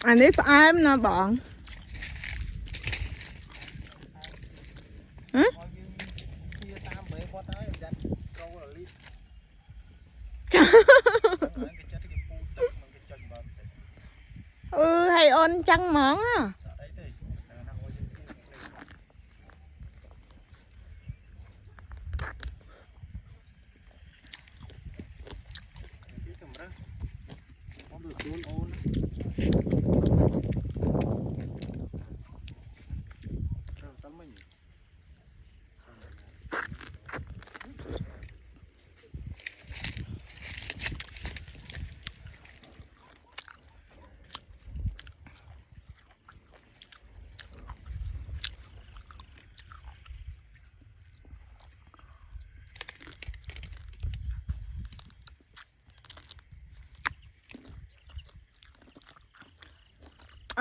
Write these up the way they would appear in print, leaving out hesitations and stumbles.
anh ấy phải em nó bọn hả ừ hay ôn chăng món á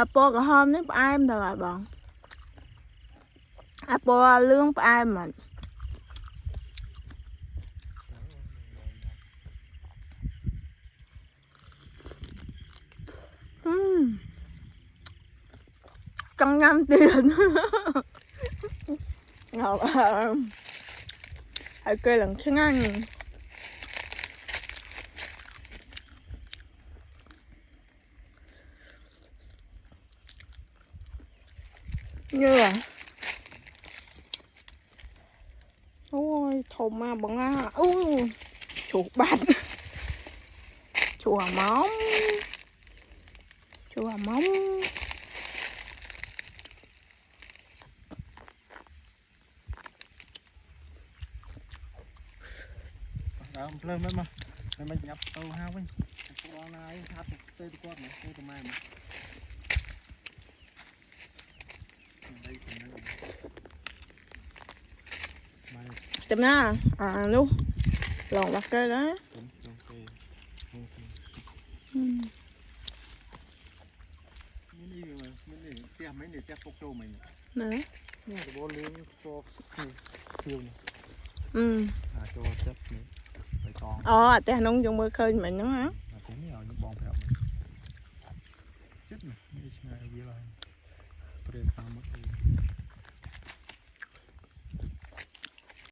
Apple cả hôm nếu ai em rồi bọn Apple lương ai mà căng ngâm tiền ngọc ai kêu lần thứ ăn như là ôi thùng mà bọn á chuột bạch chùa móng lên mà mình nhập tàu hao với con này thắt tê con này tê tụi mày mà chấm nha luôn lòn bạc kê đó mấy người chắc phục trâu mình nè bố liên cho siêu cho chất này tại nông dùng bơi khơi mình nữa hả